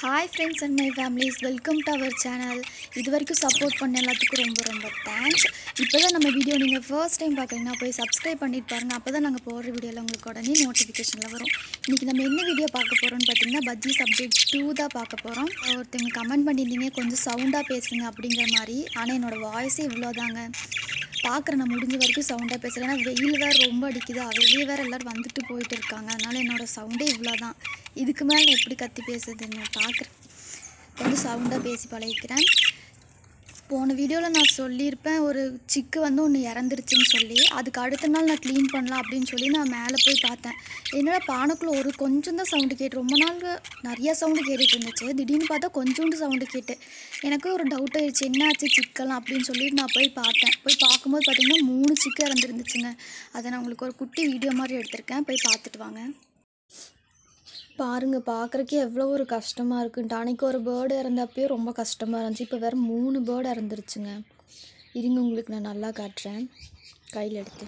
Hi friends and my families, welcome to our channel. இது வரைக்கும் support பண்ண எல்லாத்துக்கும் ரொம்ப தேங்க்ஸ். இப்போதான் நம்ம வீடியோ நீங்கள் ஃபர்ஸ்ட் டைம் பார்க்குறீங்கன்னா போய் சப்ஸ்கிரைப் பண்ணிட்டு பாருங்கள். அப்போ தான் நாங்கள் போடுற வீடியோவில் உங்களுக்கு உடனே நோட்டிஃபிகேஷனில் வரும். இன்றைக்கி நம்ம என்ன வீடியோ பார்க்க போகிறோம்னு பார்த்தீங்கன்னா budgies Update-2 தான் பார்க்க போகிறோம். ஒருத்தவங்க கமெண்ட் பண்ணியிருந்தீங்க கொஞ்சம் சவுண்டாக பேசுங்க அப்படிங்கிற மாதிரி. ஆனால் என்னோடய வாய்ஸே இவ்வளோதாங்க. பார்க்குறேன் நான் முடிஞ்ச வரைக்கும் சவுண்டாக பேசுகிறேன். ஏன்னா வெயில் வேறு ரொம்ப அடிக்குது, வெளியே வேறு எல்லோரும் வந்துட்டு போயிட்டு இருக்காங்க. அதனால் என்னோடய சவுண்டே இவ்வளோ தான். இதுக்கு மேலே எப்படி கத்தி பேசுறதுன்னு பார்க்குறேன். கொஞ்சம் சவுண்டாக பேசி பழகிக்கிறேன். போன வீடியோவில் நான் சொல்லியிருப்பேன் ஒரு சிக்கு வந்து ஒன்று இறந்துருச்சுன்னு சொல்லி. அதுக்கு அடுத்த நாள் நான் க்ளீன் பண்ணலாம் அப்படின்னு சொல்லி நான் மேலே போய் பார்த்தேன். என்னடா பானைக்குள்ளே ஒரு கொஞ்சம் தான் சவுண்டு கேட்டு, ரொம்ப நாள் நிறையா சவுண்டு கேட்டுட்டு இருந்துச்சு. திடீர்னு பார்த்தா கொஞ்சோண்டு சவுண்டு கேட்டு எனக்கு ஒரு டவுட் ஆயிடுச்சு, என்ன ஆச்சு சிக்கலாம் அப்படின்னு சொல்லிட்டு நான் போய் பார்த்தேன். போய் பார்க்கும்போது பார்த்திங்கன்னா 3 சிக்கு இறந்துருந்துச்சுங்க. அதை நான் உங்களுக்கு ஒரு குட்டி வீடியோ மாதிரி எடுத்திருக்கேன், போய் பார்த்துட்டு வாங்க. பாருங்கள், பார்க்குறக்கே எவ்வளோ ஒரு கஷ்டமாக இருக்குன்ட்டு. அன்றைக்கி ஒரு பேர்டு இறந்தப்பயே ரொம்ப கஷ்டமாக இருந்துச்சு. இப்போ வேறு 3 பேர்டு இறந்துருச்சுங்க. இருங்க உங்களுக்கு நான் நல்லா காட்டுறேன், கையில் எடுத்து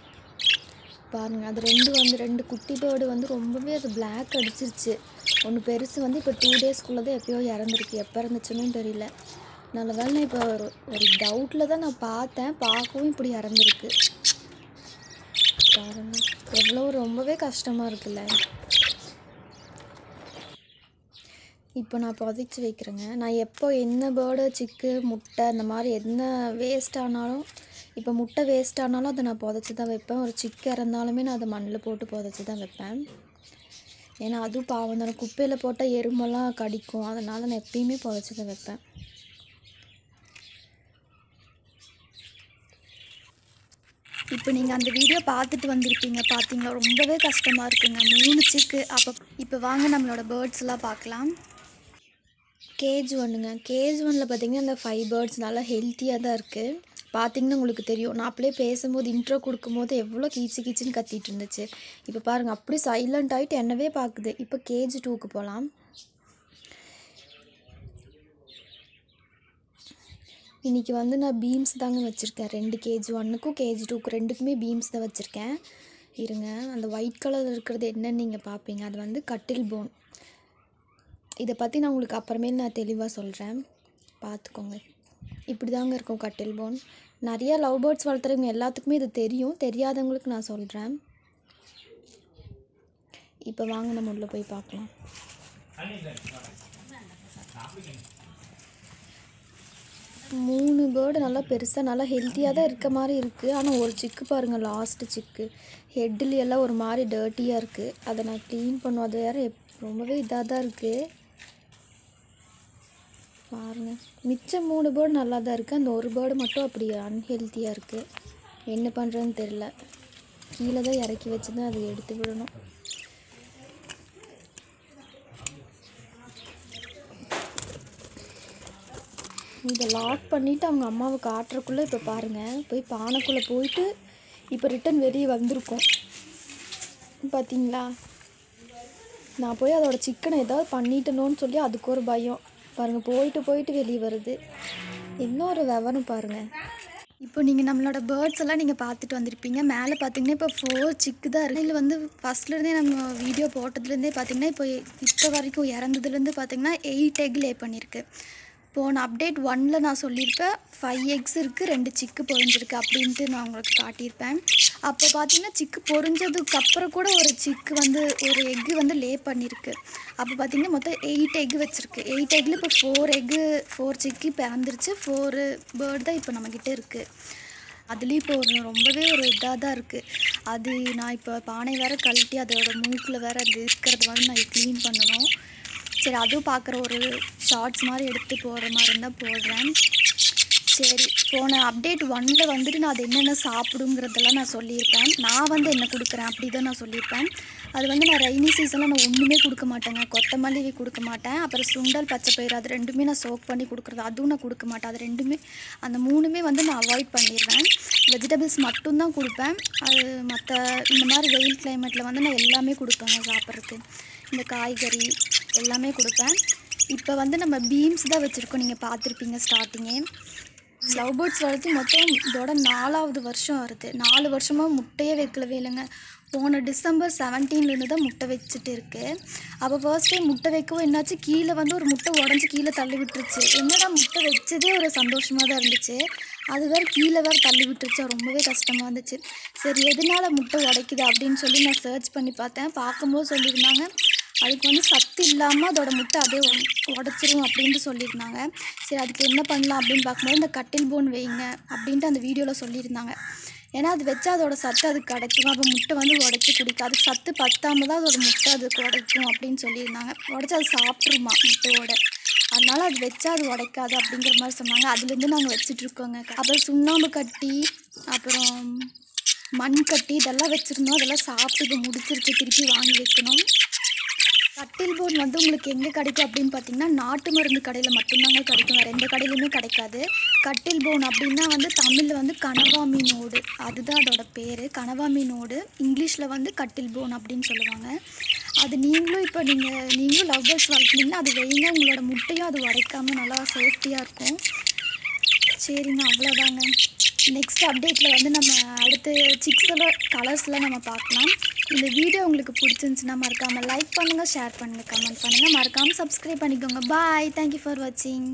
பாருங்கள். அது ரெண்டு குட்டி பேர்டு வந்து ரொம்பவே அது பிளாக் அடிச்சிருச்சு. ஒன்று பெருசு வந்து இப்போ 2 டேஸ்க்குள்ளே தான் எப்போயோ இறந்துருக்கு. எப்போ இறந்துச்சுன்னு தெரியல. நல்ல வேலை நான் இப்போ ஒரு டவுட்டில் தான் நான் பார்த்தேன், பார்க்கவும் இப்படி இறந்துருக்கு. பாருங்கள் எவ்வளோ ரொம்பவே கஷ்டமாக இருக்குல்ல. இப்போ நான் புதைச்சி வைக்கிறேங்க. நான் எப்போ என்ன பேர்டு சிக்கு முட்டை இந்த மாதிரி என்ன வேஸ்ட் ஆனாலும், இப்போ முட்டை வேஸ்ட் ஆனாலும் அதை நான் புதைச்சி தான் வைப்பேன். ஒரு சிக்கு இறந்தாலுமே நான் அதை மண்ணில் போட்டு புதைச்சி தான் வைப்பேன். ஏன்னா அதுவும் பாவம் தானே, குப்பையில் போட்டால் எறும்பெல்லாம் கடிக்கும். அதனால் நான் எப்பயுமே புதைச்சி தான் வைப்பேன். இப்போ நீங்கள் அந்த வீடியோ பார்த்துட்டு வந்திருப்பீங்க, பார்த்தீங்களா? ரொம்பவே கஷ்டமாக இருக்குங்க. 3 சிக்கு. இப்போ வாங்க நம்மளோட பேர்ட்ஸ்லாம் பார்க்கலாம். கேஜ் 1ங்க. கேஜ் 1ல் பார்த்திங்கன்னா அந்த 5 பேர்ட்ஸ் நல்லா ஹெல்த்தியாக தான் இருக்குது. பார்த்திங்கன்னா உங்களுக்கு தெரியும், நான் அப்படியே பேசும்போது இன்ட்ரோ கொடுக்கும்போது எவ்வளோ கீச்சின்னு கத்திட்டு இருந்துச்சு. இப்போ பாருங்கள் அப்படியே சைலண்ட் ஆகிட்டு என்னவே பார்க்குது. இப்போ கேஜ் 2க்கு போகலாம். இன்றைக்கி வந்து நான் பீம்ஸ் தாங்க வச்சுருக்கேன். 2 கேஜ் 1க்கும் கேஜ் 2க்கு ரெண்டுக்குமே பீம்ஸ் தான் வச்சுருக்கேன். இருங்க, அந்த ஒயிட் கலரில் இருக்கிறது என்னன்னு நீங்கள் பார்ப்பீங்க. அது வந்து கட்டில் போன். இதை பற்றி நான் உங்களுக்கு அப்புறமேல் நான் தெளிவாக சொல்கிறேன், பார்த்துக்கோங்க. இப்படி தாங்க இருக்கும் கட்டில் போன். நிறையா லவ் பேர்ட்ஸ் வளர்த்துறவங்க எல்லாத்துக்குமே இது தெரியும், தெரியாதவங்களுக்கு நான் சொல்கிறேன். இப்போ வாங்க நம்ம உள்ளே போய் பார்க்கலாம். மூணு பேர்டு நல்லா பெருசாக நல்லா ஹெல்த்தியாக தான் இருக்க மாதிரி இருக்குது. ஆனால் ஒரு சிக்கு பாருங்கள், லாஸ்ட்டு சிக்கு ஹெட்லேயெல்லாம் ஒரு மாதிரி டர்ட்டியாக இருக்குது. அதை நான் க்ளீன் பண்ணுவோம். அது வேறு ரொம்பவே இதாக தான் இருக்குது பாருங்கள். மிச்சம் 3 பேர்டு நல்லா தான் இருக்குது. அந்த ஒரு பேர்டு மட்டும் அப்படி அன்ஹெல்த்தியாக இருக்குது. என்ன பண்ணுறதுன்னு தெரில. கீழே தான் இறக்கி வச்சு தான் அதை எடுத்து விடணும். இதை லாக் பண்ணிவிட்டு அவங்க அம்மாவை காட்டுறக்குள்ளே இப்போ பாருங்கள், போய் பானைக்குள்ளே போயிட்டு இப்போ ரிட்டன் வெளியே வந்திருக்கோம். பார்த்தீங்களா? நான் போய் அதோடய சிக்கனை ஏதாவது பண்ணிட்டணும்னு சொல்லி அதுக்கு ஒரு பயம். பாருங்கள், போயிட்டு வெளியே வருது. இன்னொரு விவரம் பாருங்கள். இப்போ நீங்கள் நம்மளோட பேர்ட்ஸ் எல்லாம் நீங்கள் பார்த்துட்டு வந்திருப்பீங்க. மேலே பார்த்தீங்கன்னா இப்போ 4 சிக்கு தான் இருக்குது. இதில் வந்து ஃபஸ்ட்லேருந்தே நம்ம வீடியோ போட்டதுலேருந்தே பார்த்திங்கன்னா இப்போ வரைக்கும் இறந்ததுலேருந்து பார்த்திங்கன்னா 8 எக் லே பண்ணியிருக்கு. போன அப்டேட் 1ல் நான் சொல்லியிருப்பேன் 5 எக்ஸ் இருக்குது, 2 சிக்கு பொரிஞ்சிருக்கு அப்படின்ட்டு நான் உங்களுக்கு காட்டியிருப்பேன். அப்போ பார்த்திங்கன்னா சிக்கு பொரிஞ்சதுக்கப்புறம் கூட ஒரு சிக்கு வந்து ஒரு எக்கு வந்து லே பண்ணியிருக்கு. அப்போ பார்த்திங்கன்னா மொத்தம் 8 எக் வச்சுருக்கு. 8 எக்கில் இப்போ 4 சிக்கு இப்போ இறந்துருச்சு. 4 பேர்டு தான் இப்போ நம்மக்கிட்ட இருக்குது. அதுலேயும் இப்போ ரொம்பவே ஒரு இதாக தான் இருக்குது. அது நான் இப்போ பானை வேறு கழட்டி அதோட மூக்கில் வேறு அது இருக்கிறது வந்து நான் க்ளீன் பண்ணணும். சரி, அதுவும் பார்க்குற ஒரு ஷார்ட்ஸ் மாதிரி எடுத்து போடுற மாதிரி இருந்தால் போடுறேன். சரி, போன அப்டேட் 1ல் வந்துட்டு நான் அது என்னென்ன சாப்பிடுங்கிறதெல்லாம் நான் சொல்லியிருப்பேன். நான் வந்து என்ன கொடுக்குறேன் அப்படி தான் நான் சொல்லியிருப்பேன். அது வந்து நான் ரெய்னி சீசனில் நான் ஒன்றுமே கொடுக்க மாட்டேங்க. கொத்தமல்லி கொடுக்க மாட்டேன். அப்புறம் சுண்டல், பச்சைப்பயிறு அது ரெண்டுமே நான் சோக் பண்ணி கொடுக்குறது, அதுவும் நான் கொடுக்க மாட்டேன். அது ரெண்டுமே, அந்த 3மே வந்து நான் அவாய்ட் பண்ணிடுவேன். வெஜிடபிள்ஸ் மட்டும்தான் கொடுப்பேன். அது மற்ற இந்த மாதிரி வெயில் கிளைமேட்டில் வந்து நான் எல்லாமே கொடுப்பேங்க சாப்பிட்றதுக்கு. இந்த காய்கறி எல்லாமே கொடுப்பேன். இப்போ வந்து நம்ம பீம்ஸ் தான் வச்சுருக்கோம். நீங்கள் பார்த்துருப்பீங்க ஸ்டார்டிங்கே. லவ் பேர்ட்ஸ் வளர்த்து மொத்தம் இதோட 4வது வருஷம் வருது. 4 வருஷமாக முட்டையே வைக்கலவே இல்லைங்க. போன டிசம்பர் 17 தான் முட்டை வச்சுட்டு இருக்குது. அப்போ ஃபர்ஸ்ட் டைம் முட்டை வைக்கவும் என்னாச்சு, கீழே வந்து ஒரு முட்டை உடஞ்சி கீழே தள்ளி விட்டுருச்சு. என்னடா முட்டை வச்சதே ஒரு சந்தோஷமாக தான் இருந்துச்சு, அது வேறு கீழே வேறு தள்ளி விட்டுருச்சு. ரொம்பவே கஷ்டமாக இருந்துச்சு. சரி எதனால் முட்டை உடைக்குது அப்படின்னு சொல்லி நான் சர்ச் பண்ணி பார்த்தேன். பார்க்கும்போது சொல்லியிருந்தாங்க அதுக்கு வந்து சத்து இல்லாமல் அதோட முட்டை அதே உடச்சிரும் அப்படின்ட்டு சொல்லியிருந்தாங்க. சரி அதுக்கு என்ன பண்ணலாம் அப்படின்னு பார்க்கும்போது இந்த கட்டில் போன் வைங்க அப்படின்ட்டு அந்த வீடியோவில் சொல்லியிருந்தாங்க. ஏன்னா அது வச்சா அதோட சத்து அதுக்கு கிடச்சிடும். அப்போ முட்டை வந்து உடச்சி குடிக்கும். அதுக்கு சத்து பத்தாமல் தான் அதோட முட்டை அதுக்கு உடைக்கும் அப்படின்னு சொல்லியிருந்தாங்க. உடச்சி அது சாப்பிட்ருமா முட்டையோட, அதனால் அது வச்சா அது உடைக்காது அப்படிங்கிற மாதிரி சொன்னாங்க. அதுலேருந்து நாங்கள் வச்சிட்ருக்கோங்க. அப்புறம் சுண்ணாம்பு கட்டி, அப்புறம் மண் கட்டி இதெல்லாம் வச்சுருந்தோம். அதெல்லாம் சாப்பிட்டு இப்போ முடிச்சிருச்சு. திருப்பி வாங்கி வைக்கணும். கட்டில் போன் வந்து உங்களுக்கு எங்கே கிடைக்கும் அப்படின்னு பார்த்தீங்கன்னா, நாட்டு மருந்து கடையில் மட்டும்தாங்க கிடைக்கும். வேறு எந்த கடையிலையுமே கிடைக்காது. கட்டில் போன் அப்படின்னா வந்து தமிழில் வந்து கனவா மீனோடு, அதுதான் அதோட பேர். கனவா மீனோடு இங்கிலீஷில் வந்து கட்டில் போன் அப்படின்னு சொல்லுவாங்க. அது நீங்களும் இப்போ நீங்களும் லவ் பேர்ட்ஸ் வளர்க்குறீங்கன்னா அது வைங்க. உங்களோட முட்டையும் அது உடைக்காமல் நல்லா சேஃப்டியாக இருக்கும். சரிங்க, அவ்வளோதாங்க. நெக்ஸ்ட் அப்டேட்டில் வந்து நம்ம அடுத்து சிக்ஸோட கலர்ஸ்லாம் நம்ம பார்க்கலாம். இந்த வீடியோ உங்களுக்கு பிடிச்சிருந்துச்சுன்னா மறக்காமல் லைக் பண்ணுங்கள், ஷேர் பண்ணுங்கள், கமெண்ட் பண்ணுங்கள், மறக்காமல் சப்ஸ்கிரைப் பண்ணிக்கோங்க. பாய், தேங்க்யூ ஃபார் வாட்சிங்.